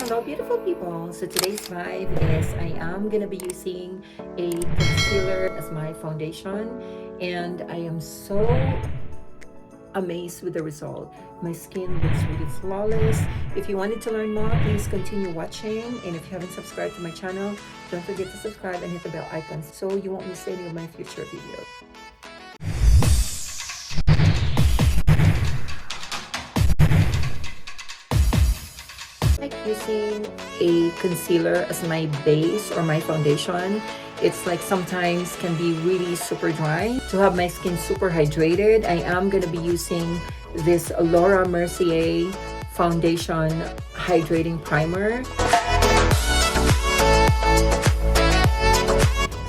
Hello beautiful people, so today's vibe is I am gonna be using a concealer as my foundation, and I am so amazed with the result. My skin looks really flawless. If you wanted to learn more, please continue watching, and if you haven't subscribed to my channel, don't forget to subscribe and hit the bell icon so you won't miss any of my future videos. Like using a concealer as my base or my foundation. It's like sometimes can be really super dry. To have my skin super hydrated, I am going to be using this Laura Mercier foundation hydrating primer.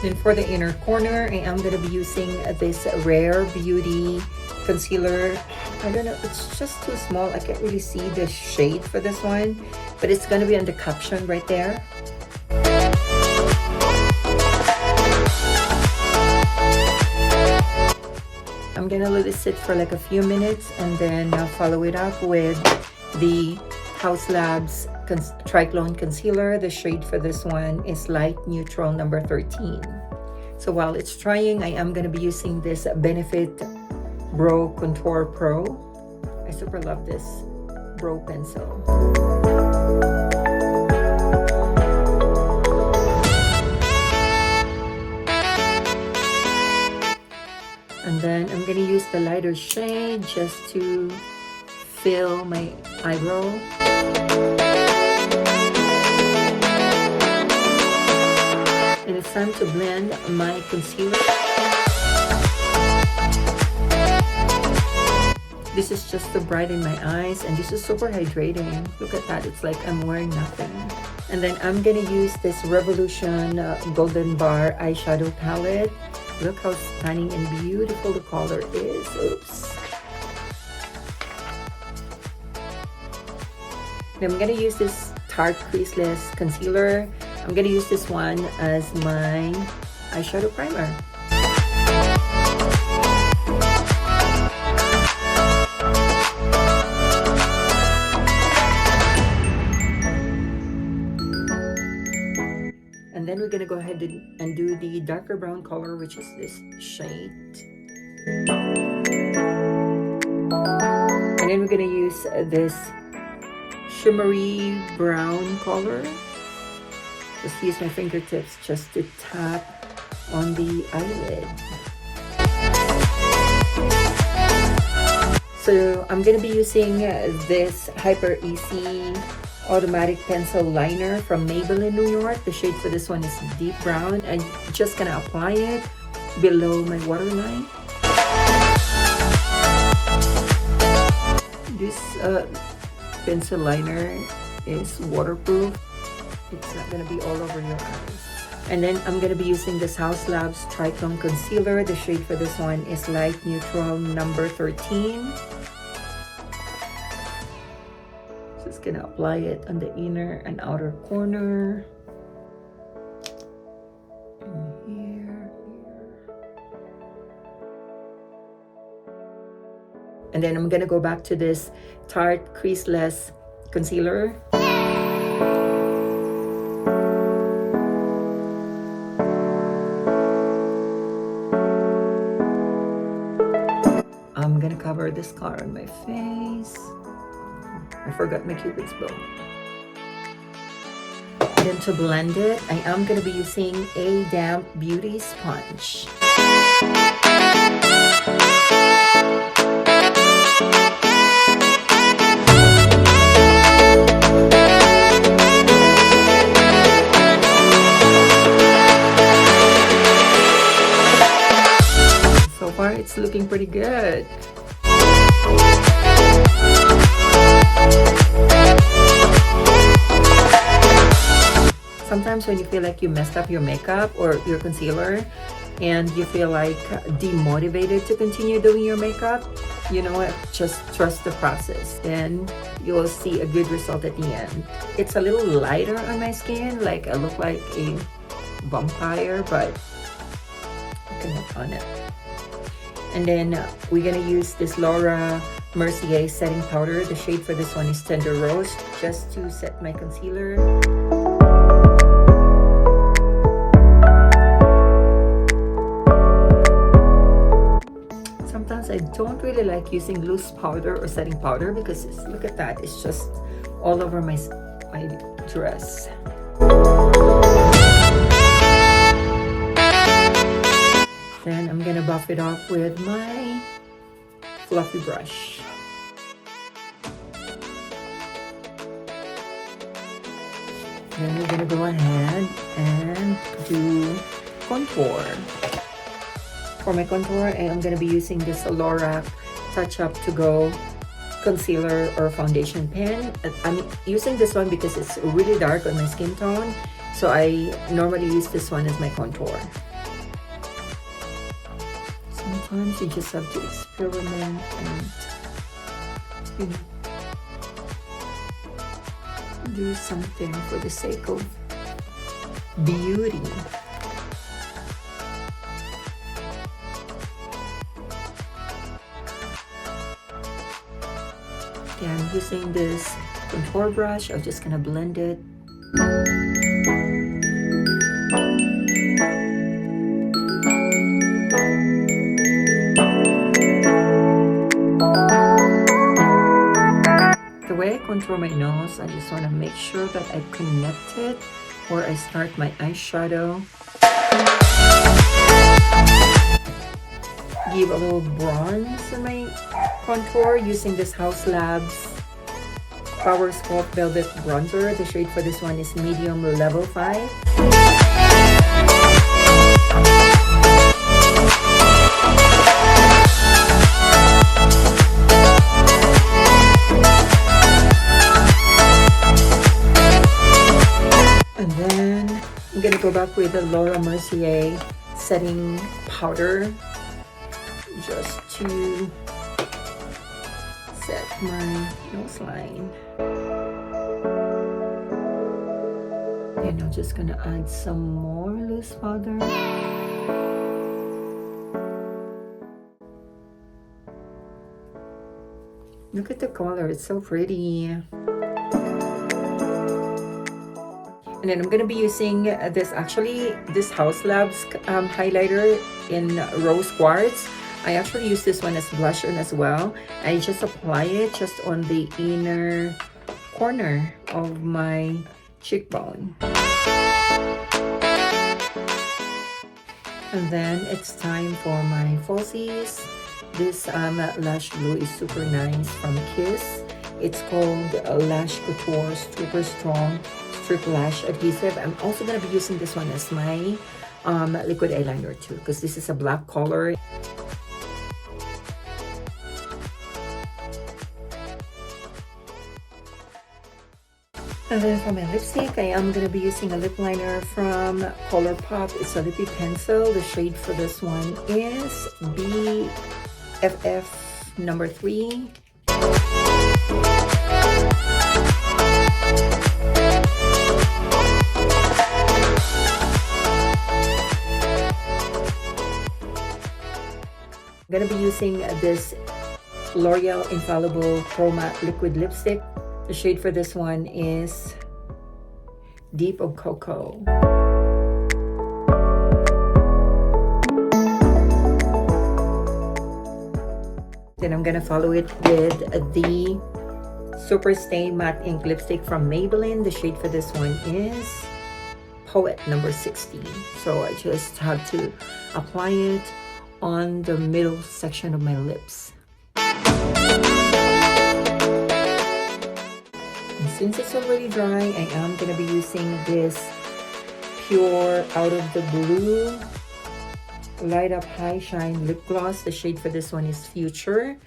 Then for the inner corner, I am going to be using this Rare Beauty concealer. I don't know, it's just too small. I can't really see the shade for this one, but it's going to be on the caption right there. I'm going to let it sit for like a few minutes and then I'll follow it up with the Haus Labs Triclone Concealer. The shade for this one is Light Neutral number 13. So while it's drying, I am going to be using this Benefit Brow Contour Pro. I super love this brow pencil. And then I'm going to use the lighter shade just to fill my eyebrow. And it's time to blend my concealer. This is just to brighten my eyes, and this is super hydrating. Look at that, it's like I'm wearing nothing. And then I'm gonna use this Revolution Golden Bar eyeshadow palette. Look how stunning and beautiful the color is. Oops. And I'm gonna use this Tarte Creaseless Concealer. I'm gonna use this one as my eyeshadow primer. And then we're gonna go ahead and do the darker brown color, which is this shade. And then we're gonna use this shimmery brown color. Just use my fingertips just to tap on the eyelid. So I'm gonna be using this Hyper Easy automatic pencil liner from Maybelline New York. The shade for this one is deep brown. I'm just gonna apply it below my waterline. This pencil liner is waterproof. It's not gonna be all over your eyes. And then I'm gonna be using this Haus Labs Triclone Concealer. The shade for this one is Light Neutral number 13. Just gonna apply it on the inner and outer corner. And here. And then I'm gonna go back to this Tarte Creaseless Concealer. I'm gonna cover the scar on my face. I forgot my Cupid's bow. Then to blend it, I am going to be using a damp beauty sponge. So far, it's looking pretty good. Sometimes when you feel like you messed up your makeup or your concealer and you feel like demotivated to continue doing your makeup, you know what, just trust the process. Then you will see a good result at the end. It's a little lighter on my skin, like I look like a vampire, but I can work on it. And then we're gonna use this Laura Mercier setting powder. The shade for this one is Tender Rose, just to set my concealer. Sometimes I don't really like using loose powder or setting powder because look at that, it's just all over my dress. Then I'm gonna buff it up with my fluffy brush. Then we're gonna go ahead and do contour. For my contour, I'm gonna be using this Lorac Touch Up To Go concealer or foundation pen. I'm using this one because it's really dark on my skin tone, so I normally use this one as my contour. Sometimes you just have to experiment and, you know, do something for the sake of beauty. Okay, I'm using this contour brush. I'm just gonna blend it. The way I contour my nose, I just want to make sure that I connect it where I start my eyeshadow. Give a little bronze in my contour using this Haus Labs Power Sculpt Velvet Bronzer. The shade for this one is Medium Level 5. I'm gonna go back with the Laura Mercier setting powder just to set my nose line. And I'm just gonna add some more loose powder. Look at the color, it's so pretty. And then I'm going to be using this Haus Labs highlighter in Rose Quartz. I actually use this one as blush on as well. I just apply it just on the inner corner of my cheekbone. And then it's time for my falsies. This lash glue is super nice from Kiss. It's called Lash Couture Super Strong Strip Lash Adhesive. I'm also going to be using this one as my liquid eyeliner too, because this is a black color. And then for my lipstick, I am going to be using a lip liner from ColourPop. It's a lippy pencil. The shade for this one is BFF number 3. I'm going to be using this L'Oreal Infallible Pro Matte Liquid Lipstick. The shade for this one is Deep of Cocoa. Then I'm going to follow it with the Super Stay Matte Ink Lipstick from Maybelline. The shade for this one is Poet number 60. So I just have to apply it on the middle section of my lips. And since it's already dry, I am going to be using this Pure Out of the Blue Light Up High Shine Lip Gloss. The shade for this one is Future.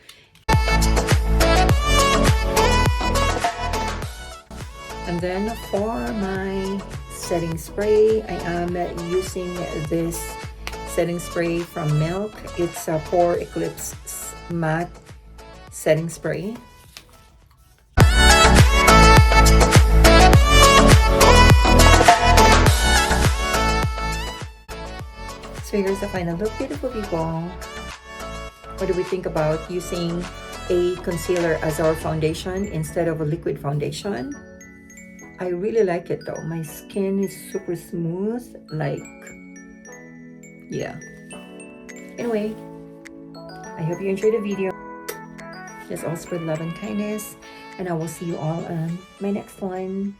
And then for my setting spray, I am using this setting spray from Milk. It's a Pore Eclipse Matte Setting Spray. So here's the final look, beautiful people. What do we think about using a concealer as our foundation instead of a liquid foundation. I really like it though. My skin is super smooth, like, yeah. Anyway, I hope you enjoyed the video. Just all spread love and kindness, and I will see you all on my next one.